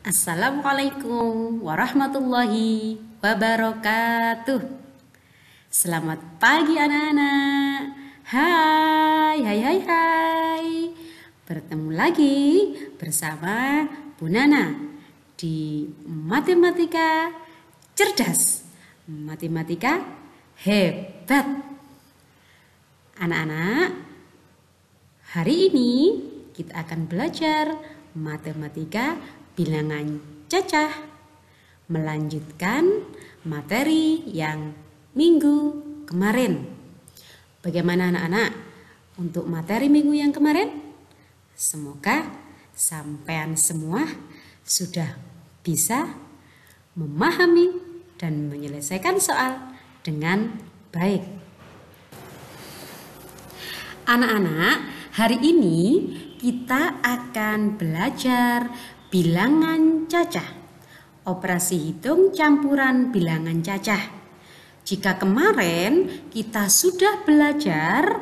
Assalamualaikum warahmatullahi wabarakatuh. Selamat pagi anak-anak. Hai, hai, hai, hai. Bertemu lagi bersama Bu Nana di Matematika Cerdas, Matematika Hebat. Anak-anak, hari ini kita akan belajar matematika bilangan cacah, melanjutkan materi yang minggu kemarin. Bagaimana anak-anak untuk materi minggu yang kemarin? Semoga sampean semua sudah bisa memahami dan menyelesaikan soal dengan baik. Anak-anak, hari ini kita akan belajar bilangan cacah, operasi hitung campuran bilangan cacah. Jika kemarin kita sudah belajar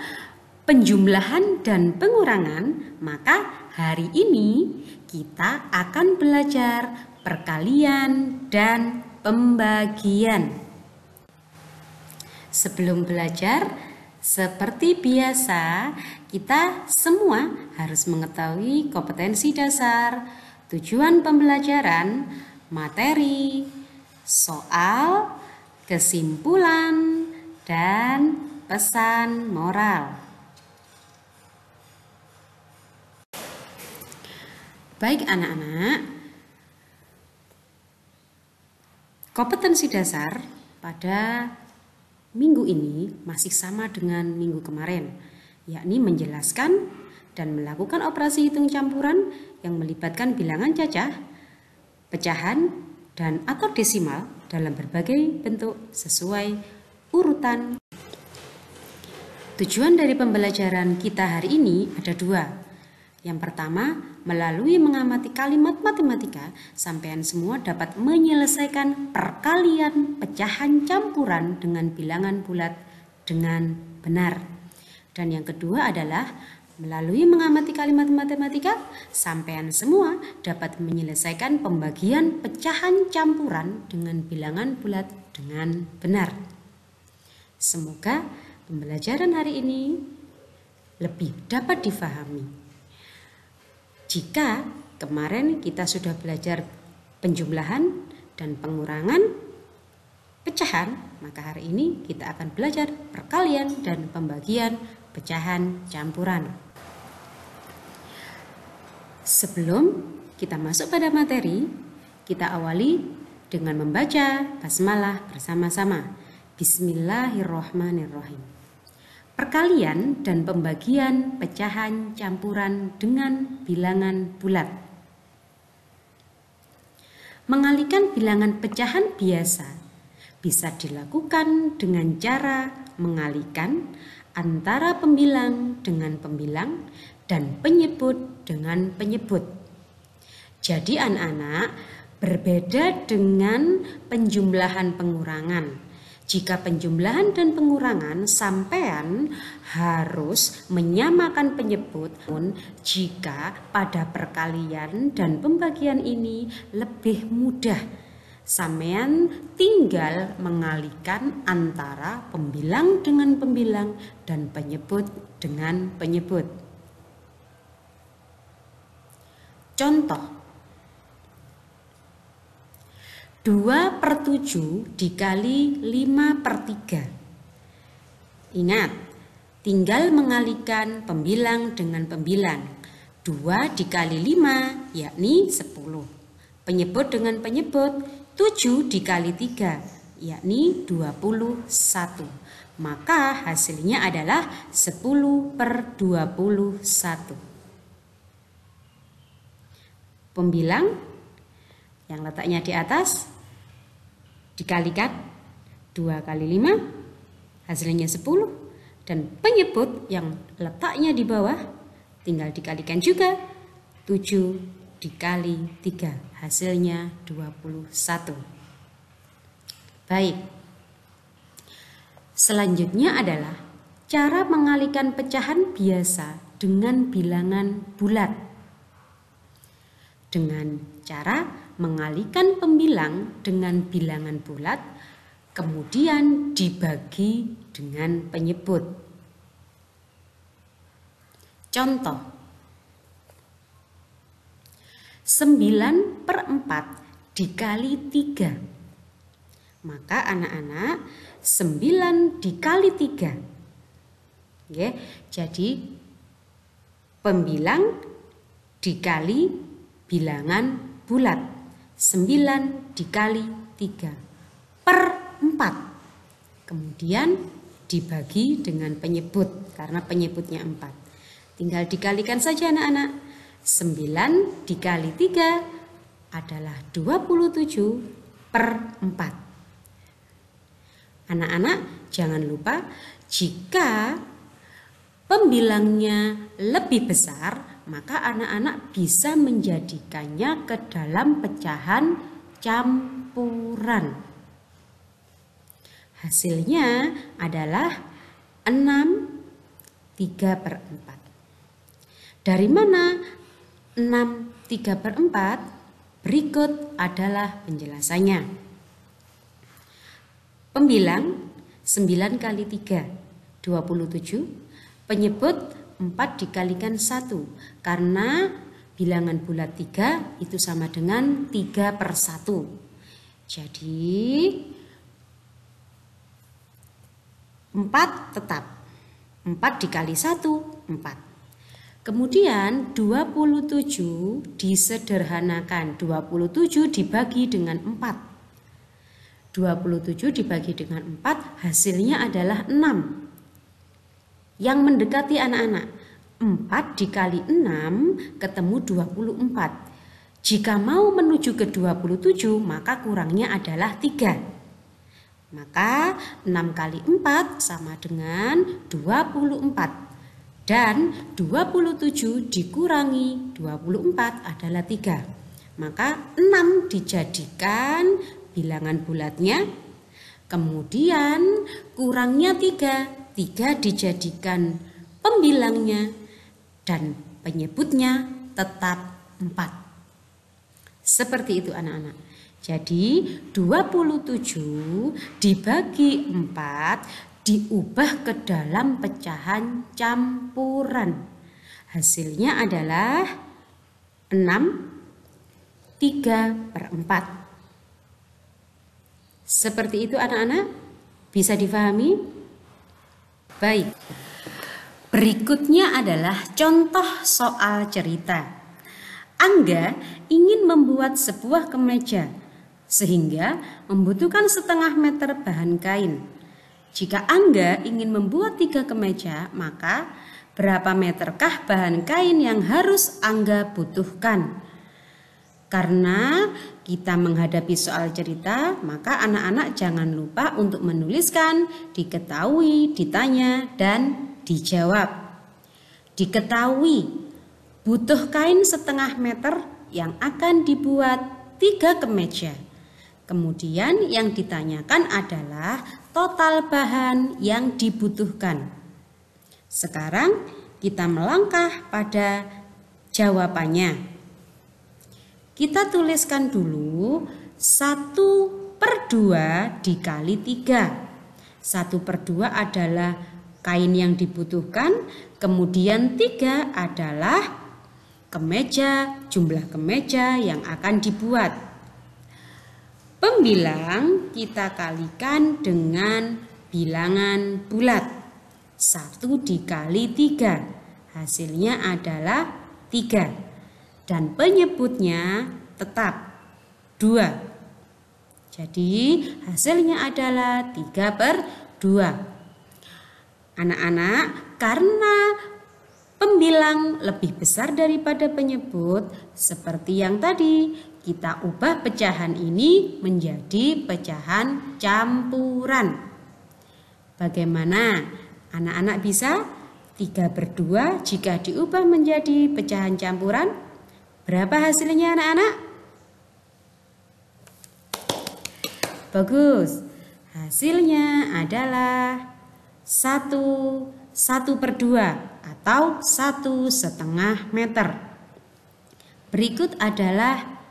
penjumlahan dan pengurangan, maka hari ini kita akan belajar perkalian dan pembagian. Sebelum belajar, seperti biasa, kita semua harus mengetahui kompetensi dasar, tujuan pembelajaran, materi, soal, kesimpulan, dan pesan moral. Baik anak-anak, kompetensi dasar pada minggu ini masih sama dengan minggu kemarin, yakni menjelaskan dan melakukan operasi hitung campuran yang melibatkan bilangan cacah, pecahan, dan atau desimal dalam berbagai bentuk sesuai urutan. Tujuan dari pembelajaran kita hari ini ada dua. Yang pertama, melalui mengamati kalimat matematika, sampean semua dapat menyelesaikan perkalian pecahan campuran dengan bilangan bulat dengan benar. Dan yang kedua adalah melalui mengamati kalimat matematika, sampean semua dapat menyelesaikan pembagian pecahan campuran dengan bilangan bulat dengan benar. Semoga pembelajaran hari ini lebih dapat difahami. Jika kemarin kita sudah belajar penjumlahan dan pengurangan pecahan, maka hari ini kita akan belajar perkalian dan pembagian pecahan campuran. Sebelum kita masuk pada materi, kita awali dengan membaca basmalah bersama-sama. Bismillahirrahmanirrahim. Perkalian dan pembagian pecahan campuran dengan bilangan bulat. Mengalihkan bilangan pecahan biasa bisa dilakukan dengan cara mengalihkan antara pembilang dengan pembilang dan penyebut dengan penyebut. Jadi anak-anak, berbeda dengan penjumlahan pengurangan. Jika penjumlahan dan pengurangan, sampean harus menyamakan penyebut. Jika pada perkalian dan pembagian ini lebih mudah, sampean tinggal mengalihkan antara pembilang dengan pembilang dan penyebut dengan penyebut. Contoh, 2/7 dikali 5/3. Ingat, tinggal mengalihkan pembilang dengan pembilang. 2 dikali 5 yakni 10. Penyebut dengan penyebut, 7 dikali 3 yakni 21. Maka hasilnya adalah 10/21. Pembilang yang letaknya di atas dikalikan 2 kali 5 hasilnya 10, dan penyebut yang letaknya di bawah tinggal dikalikan juga 7 dikali 3 hasilnya 21. Baik, selanjutnya adalah cara mengalihkan pecahan biasa dengan bilangan bulat. Dengan cara mengalihkan pembilang dengan bilangan bulat, kemudian dibagi dengan penyebut. Contoh, 9/4 dikali 3. Maka anak-anak 9 dikali 3. Oke, jadi pembilang dikali bilangan bulat. 9 dikali 3/4. Kemudian dibagi dengan penyebut karena penyebutnya 4. Tinggal dikalikan saja anak-anak. 9 dikali 3 adalah 27/4. Anak-anak jangan lupa jika pembilangnya lebih besar, maka anak-anak bisa menjadikannya ke dalam pecahan campuran. Hasilnya adalah 6/3/4. Dari mana 6/3/4? Berikut adalah penjelasannya. Pembilang 9 kali 3, 27. Penyebut 4 dikalikan 1. Karena bilangan bulat 3 itu sama dengan 3/1. Jadi 4 tetap. 4 dikali 1, 4. Kemudian 27 disederhanakan. 27 dibagi dengan 4. 27 dibagi dengan 4 hasilnya adalah 6. Yang mendekati anak-anak, 4 dikali 6 ketemu 24. Jika mau menuju ke 27 maka kurangnya adalah 3. Maka 6 kali 4 sama dengan 24. Dan 27 dikurangi 24 adalah 3. Maka 6 dijadikan bilangan bulatnya. Kemudian kurangnya 3. 3 dijadikan pembilangnya. Dan penyebutnya tetap 4. Seperti itu anak-anak. Jadi 27 dibagi 4 diubah ke dalam pecahan campuran. Hasilnya adalah 6/3/4. Seperti itu anak-anak, bisa difahami? Baik. Berikutnya adalah contoh soal cerita. Angga ingin membuat sebuah kemeja sehingga membutuhkan 1/2 meter bahan kain. Jika Angga ingin membuat 3 kemeja, maka berapa meterkah bahan kain yang harus Angga butuhkan? Karena kita menghadapi soal cerita, maka anak-anak jangan lupa untuk menuliskan diketahui, ditanya, dan dijawab. Diketahui, butuh kain 1/2 meter yang akan dibuat 3 kemeja. Kemudian yang ditanyakan adalah total bahan yang dibutuhkan. Sekarang kita melangkah pada jawabannya. Kita tuliskan dulu 1/2 dikali 3. 1/2 adalah kain yang dibutuhkan. Kemudian 3 adalah kemeja, jumlah kemeja yang akan dibuat. Pembilang kita kalikan dengan bilangan bulat. 1 dikali 3. Hasilnya adalah 3. Dan penyebutnya tetap 2. Jadi hasilnya adalah 3/2. Anak-anak, karena pembilang lebih besar daripada penyebut, seperti yang tadi, kita ubah pecahan ini menjadi pecahan campuran. Bagaimana? Anak-anak bisa? 3/2 jika diubah menjadi pecahan campuran. Berapa hasilnya anak-anak? Bagus. Hasilnya adalah 1/2 atau 1,5 meter. Berikut adalah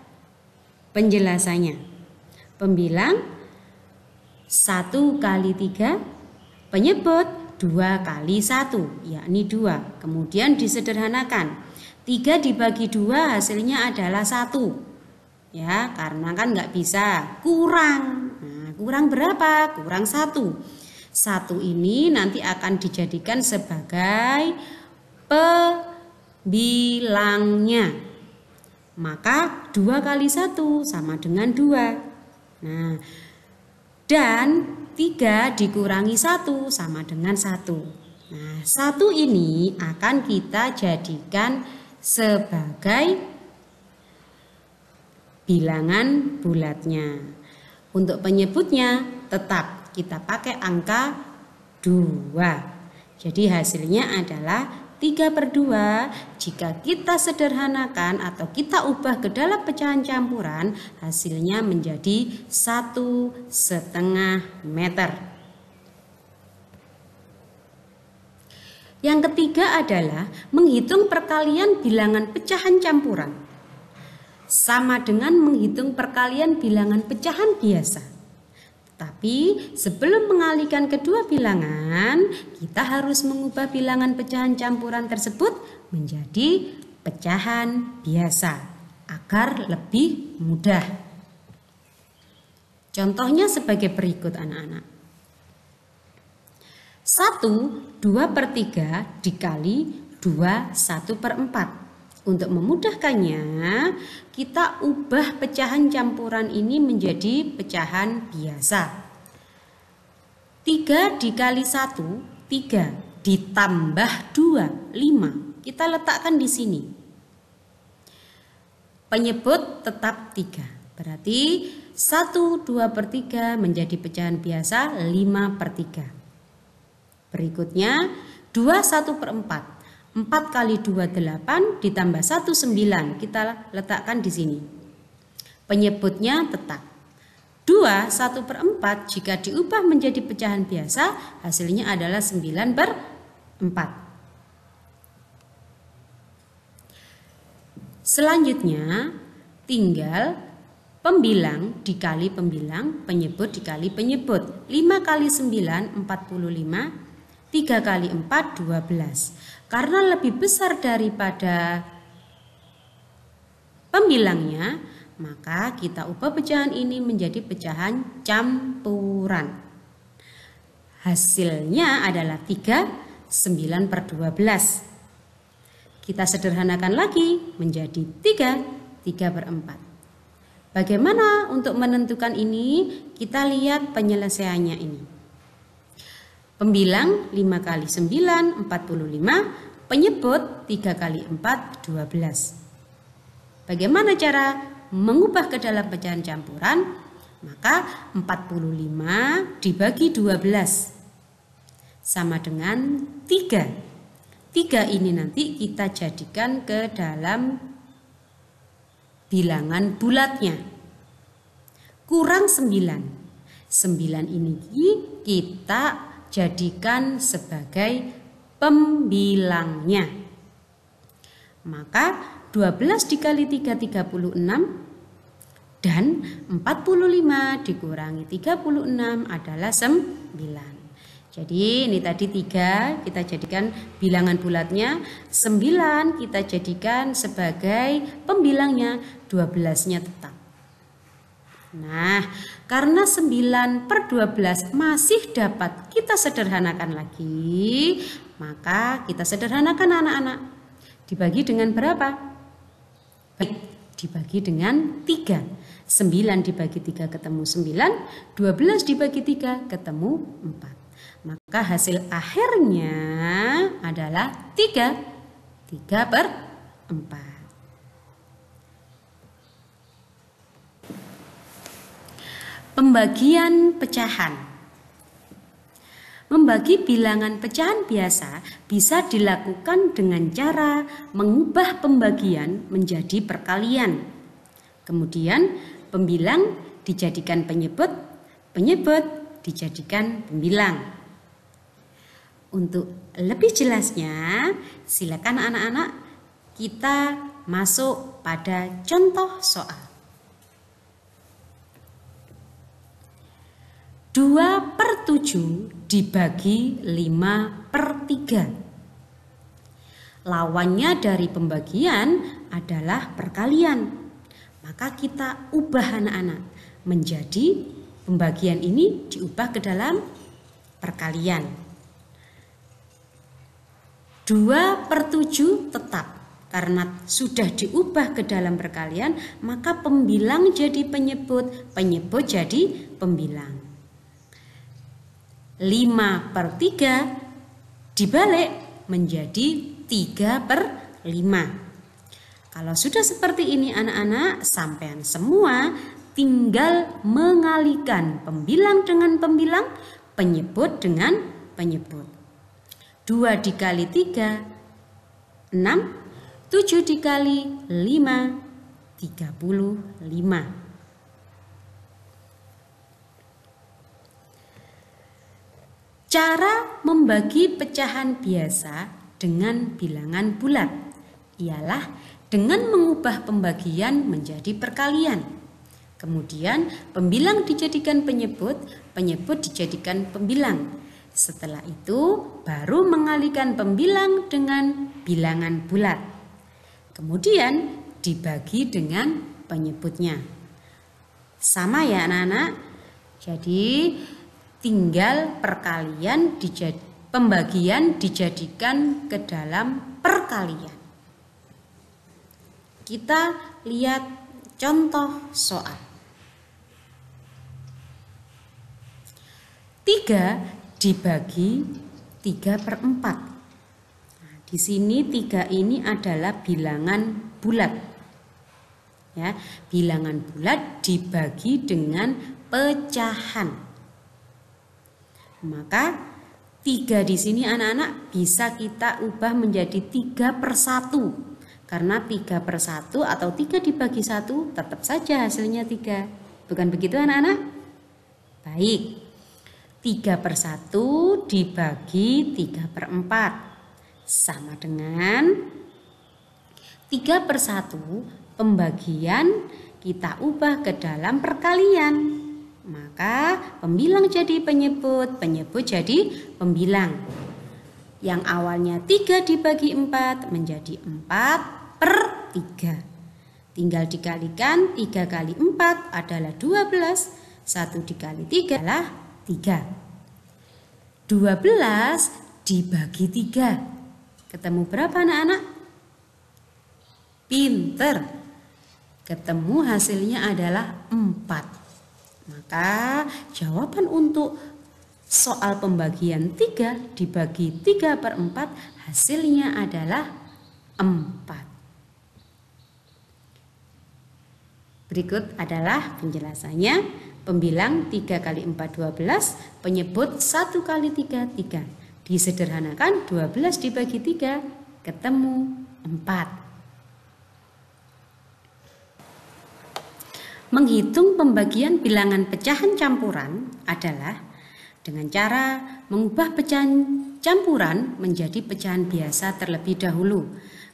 penjelasannya. Pembilang 1 kali 3, penyebut 2 kali 1, yakni 2. Kemudian disederhanakan. 3 dibagi 2 hasilnya adalah 1. Ya, karena kan nggak bisa, kurang. Nah, kurang berapa? Kurang 1. 1 ini nanti akan dijadikan sebagai pembilangnya. Maka 2 kali 1 sama dengan 2. Nah, dan 3 dikurangi 1 sama dengan 1. Nah, 1 ini akan kita jadikan sebagai bilangan bulatnya. Untuk penyebutnya tetap kita pakai angka 2. Jadi hasilnya adalah 3/2. Jika kita sederhanakan atau kita ubah ke dalam pecahan campuran, hasilnya menjadi 1,5 meter. Yang ketiga adalah menghitung perkalian bilangan pecahan campuran. Sama dengan menghitung perkalian bilangan pecahan biasa. Tapi sebelum mengalihkan kedua bilangan, kita harus mengubah bilangan pecahan campuran tersebut menjadi pecahan biasa agar lebih mudah. Contohnya sebagai berikut anak-anak. 1 2/3 dikali 2 1/4. Untuk memudahkannya, kita ubah pecahan campuran ini menjadi pecahan biasa. 3 dikali 1, 3 ditambah 2, 5. Kita letakkan di sini. Penyebut tetap 3. Berarti 1 2/3 menjadi pecahan biasa 5/3. Berikutnya 2 1/4. 4 kali 2 8 ditambah 1 9. Kita letakkan di sini. Penyebutnya tetap. 2 1/4 jika diubah menjadi pecahan biasa hasilnya adalah 9/4. Selanjutnya tinggal pembilang dikali pembilang, penyebut dikali penyebut. 5 kali 9 45. 3 kali 4 12. Karena lebih besar daripada pembilangnya, maka kita ubah pecahan ini menjadi pecahan campuran. Hasilnya adalah 3, 9/12. Kita sederhanakan lagi menjadi 3, 3/4. Bagaimana untuk menentukan ini? Kita lihat penyelesaiannya ini. Pembilang 5 kali 9 45, penyebut 3 kali 4 12. Bagaimana cara mengubah ke dalam pecahan campuran? Maka 45 dibagi 12 sama dengan 3. 3 ini nanti kita jadikan ke dalam bilangan bulatnya. Kurang 9. 9 ini kita jadikan sebagai pembilangnya. Maka 12 dikali 3 36 dan 45 dikurangi 36 adalah 9. Jadi ini tadi 3 kita jadikan bilangan bulatnya, 9 kita jadikan sebagai pembilangnya, 12-nya tetap. Nah, karena 9/12 masih dapat kita sederhanakan lagi, maka kita sederhanakan anak-anak. Dibagi dengan berapa? Dibagi dengan 3. 9 dibagi 3 ketemu 9, 12 dibagi 3 ketemu 4. Maka hasil akhirnya adalah 3, 3/4. Pembagian pecahan. Membagi bilangan pecahan biasa bisa dilakukan dengan cara mengubah pembagian menjadi perkalian. Kemudian pembilang dijadikan penyebut, penyebut dijadikan pembilang. Untuk lebih jelasnya, silakan anak-anak kita masuk pada contoh soal. 2/7 dibagi 5/3. Lawannya dari pembagian adalah perkalian. Maka kita ubah anak-anak menjadi pembagian ini diubah ke dalam perkalian. 2/7 tetap. Karena sudah diubah ke dalam perkalian, maka pembilang jadi penyebut, penyebut jadi pembilang. 5/3 dibalik menjadi 3/5. Kalau sudah seperti ini anak-anak, sampean semua tinggal mengalihkan pembilang dengan pembilang, penyebut dengan penyebut. 2 dikali 3, 6. 7 dikali 5, 35. Cara membagi pecahan biasa dengan bilangan bulat ialah dengan mengubah pembagian menjadi perkalian. Kemudian pembilang dijadikan penyebut, penyebut dijadikan pembilang. Setelah itu baru mengalihkan pembilang dengan bilangan bulat. Kemudian dibagi dengan penyebutnya. Sama ya anak-anak. Jadi tinggal pembagian dijadikan ke dalam perkalian. Kita lihat contoh soal. 3 dibagi 3/4. Di sini 3 ini adalah bilangan bulat. Ya, bilangan bulat dibagi dengan pecahan. Maka 3 di sini anak-anak bisa kita ubah menjadi 3/1. Karena 3/1 atau 3 dibagi 1 tetap saja hasilnya 3. Bukan begitu anak-anak? Baik. 3/1 dibagi 3/4. Sama dengan 3/1 pembagian kita ubah ke dalam perkalian. Maka pembilang jadi penyebut, penyebut jadi pembilang. Yang awalnya 3 dibagi 4 menjadi 4/3. Tinggal dikalikan, 3 kali 4 adalah 12, 1 dikali 3 adalah 3. 12 dibagi 3. Ketemu berapa anak-anak? Pinter. Ketemu hasilnya adalah 4. Maka jawaban untuk soal pembagian 3 dibagi 3/4 hasilnya adalah 4. Berikut adalah penjelasannya. Pembilang 3 kali 4 12, penyebut 1 kali 3 3. Disederhanakan 12 dibagi 3 ketemu 4. Menghitung pembagian bilangan pecahan campuran adalah dengan cara mengubah pecahan campuran menjadi pecahan biasa terlebih dahulu.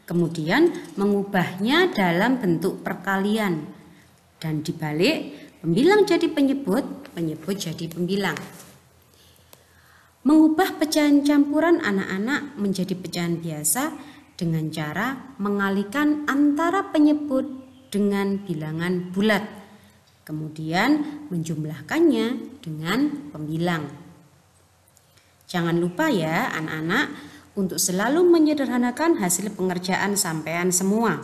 Kemudian mengubahnya dalam bentuk perkalian. Dan dibalik, pembilang jadi penyebut, penyebut jadi pembilang. Mengubah pecahan campuran anak-anak menjadi pecahan biasa dengan cara mengalihkan antara penyebut dengan bilangan bulat. Kemudian menjumlahkannya dengan pembilang. Jangan lupa ya anak-anak untuk selalu menyederhanakan hasil pengerjaan sampean semua.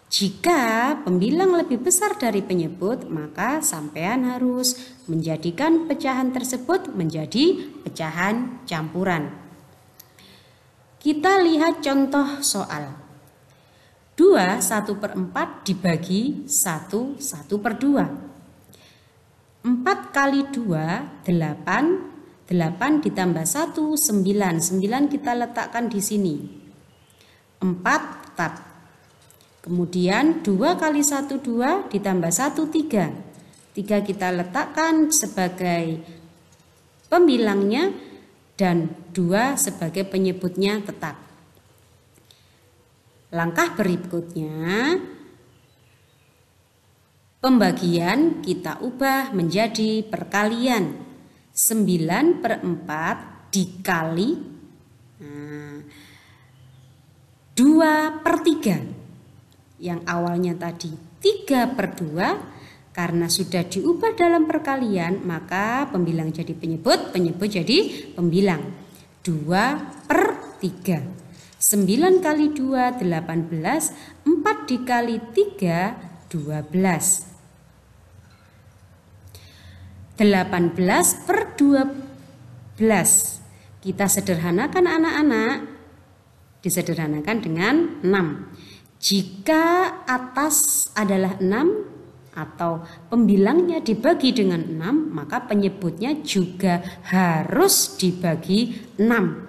Jika pembilang lebih besar dari penyebut, maka sampean harus menjadikan pecahan tersebut menjadi pecahan campuran. Kita lihat contoh soal. 2 1/4 dibagi 1 1/2. 4 kali 2 8. 8 ditambah 1 9. 9 kita letakkan di sini. 4 tetap. Kemudian 2 kali 1 2 ditambah 1 3. 3 kita letakkan sebagai pembilangnya dan 2 sebagai penyebutnya tetap. Langkah berikutnya, pembagian kita ubah menjadi perkalian. 9/4 dikali 2/3. Yang awalnya tadi 3/2, karena sudah diubah dalam perkalian, maka pembilang jadi penyebut, penyebut jadi pembilang. 2/3. 9 kali 2, 18. 4 dikali 3, 12. 18/12. Kita sederhanakan anak-anak. Disederhanakan dengan 6. Jika atas adalah 6 atau pembilangnya dibagi dengan 6, maka penyebutnya juga harus dibagi 6.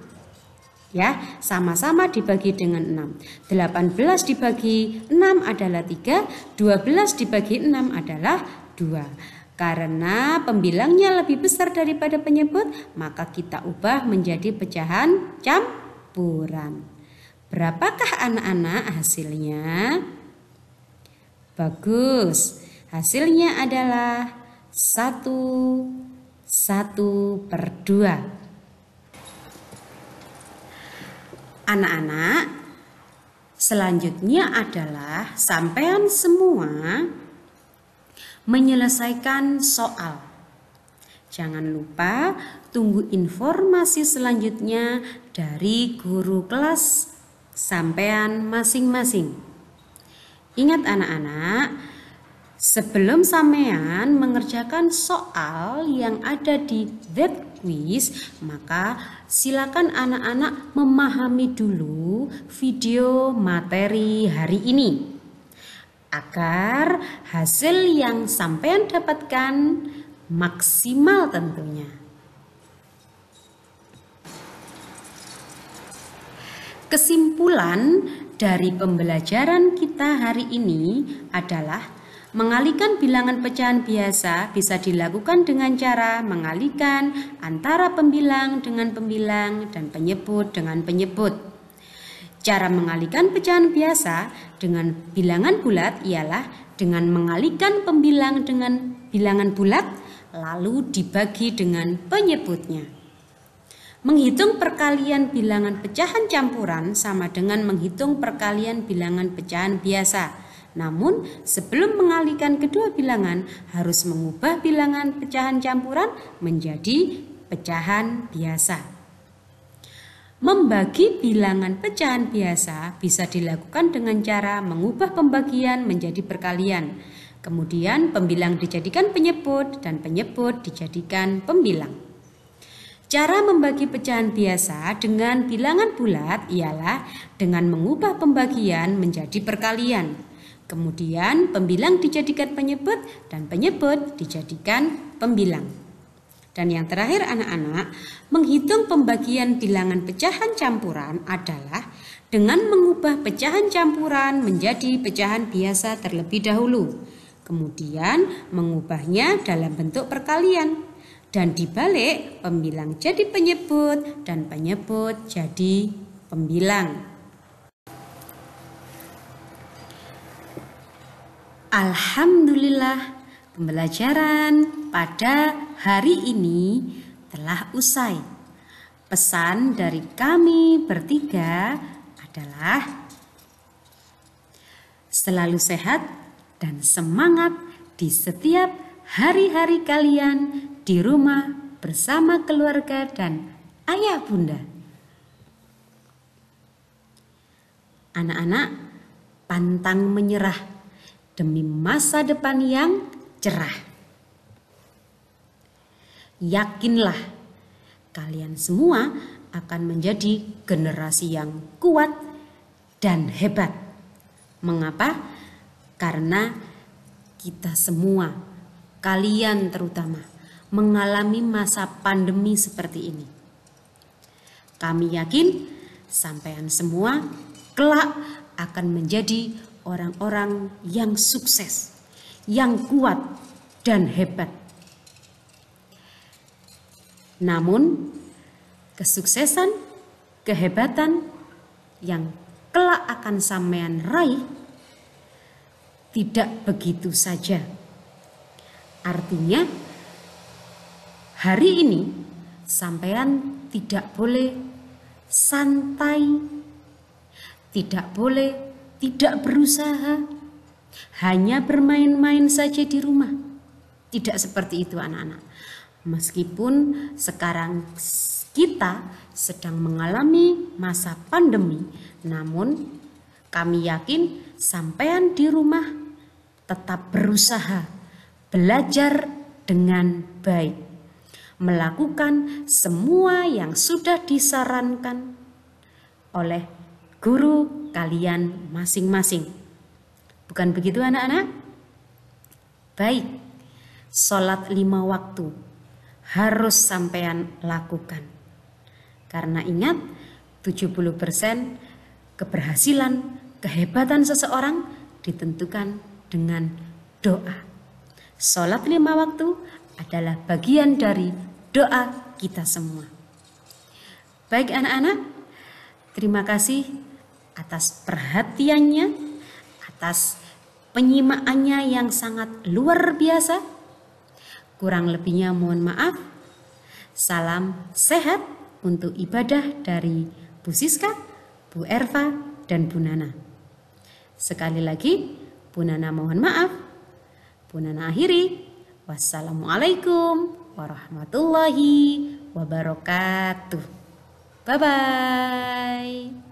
Ya, sama-sama dibagi dengan 6. 18 dibagi 6 adalah 3, 12 dibagi 6 adalah 2. Karena pembilangnya lebih besar daripada penyebut, maka kita ubah menjadi pecahan campuran. Berapakah anak-anak hasilnya? Bagus. Hasilnya adalah 1/2. Anak-anak, selanjutnya adalah sampean semua menyelesaikan soal. Jangan lupa tunggu informasi selanjutnya dari guru kelas sampean masing-masing. Ingat anak-anak, sebelum sampean mengerjakan soal yang ada di that quiz, maka silakan anak-anak memahami dulu video materi hari ini, agar hasil yang sampean dapatkan maksimal tentunya. Kesimpulan dari pembelajaran kita hari ini adalah mengalihkan bilangan pecahan biasa bisa dilakukan dengan cara mengalihkan antara pembilang dengan pembilang dan penyebut dengan penyebut. Cara mengalihkan pecahan biasa dengan bilangan bulat ialah dengan mengalihkan pembilang dengan bilangan bulat lalu dibagi dengan penyebutnya. Menghitung perkalian bilangan pecahan campuran sama dengan menghitung perkalian bilangan pecahan biasa. Namun sebelum mengalihkan kedua bilangan harus mengubah bilangan pecahan campuran menjadi pecahan biasa. Membagi bilangan pecahan biasa bisa dilakukan dengan cara mengubah pembagian menjadi perkalian. Kemudian pembilang dijadikan penyebut dan penyebut dijadikan pembilang. Cara membagi pecahan biasa dengan bilangan bulat ialah dengan mengubah pembagian menjadi perkalian. Kemudian pembilang dijadikan penyebut dan penyebut dijadikan pembilang. Dan yang terakhir anak-anak, menghitung pembagian bilangan pecahan campuran adalah dengan mengubah pecahan campuran menjadi pecahan biasa terlebih dahulu. Kemudian mengubahnya dalam bentuk perkalian. Dan dibalik, pembilang jadi penyebut dan penyebut jadi pembilang. Alhamdulillah, pembelajaran pada hari ini telah usai. Pesan dari kami bertiga adalah selalu sehat dan semangat di setiap hari-hari kalian di rumah bersama keluarga dan ayah bunda. Anak-anak, pantang menyerah demi masa depan yang cerah. Yakinlah kalian semua akan menjadi generasi yang kuat dan hebat. Mengapa? Karena kita semua, kalian terutama, mengalami masa pandemi seperti ini. Kami yakin sampean semua kelak akan menjadi orang-orang yang sukses, yang kuat dan hebat. Namun kesuksesan, kehebatan yang kelak akan sampean raih tidak begitu saja. Artinya Hari ini sampean tidak boleh santai, tidak boleh tidak berusaha, hanya bermain-main saja di rumah. Tidak seperti itu anak-anak. Meskipun sekarang kita sedang mengalami masa pandemi, namun kami yakin sampean di rumah tetap berusaha, belajar dengan baik, melakukan semua yang sudah disarankan oleh guru kalian masing-masing. Bukan begitu anak-anak? Baik, sholat 5 waktu harus sampean lakukan. Karena ingat, 70% keberhasilan, kehebatan seseorang ditentukan dengan doa. Sholat 5 waktu adalah bagian dari doa kita semua. Baik anak-anak, terima kasih atas perhatiannya, atas penyimakannya yang sangat luar biasa. Kurang lebihnya mohon maaf. Salam sehat untuk ibadah dari Bu Siska, Bu Erva, dan Bu Nana. Sekali lagi, Bu Nana mohon maaf. Bu Nana akhiri. Wassalamualaikum warahmatullahi wabarakatuh. Bye-bye.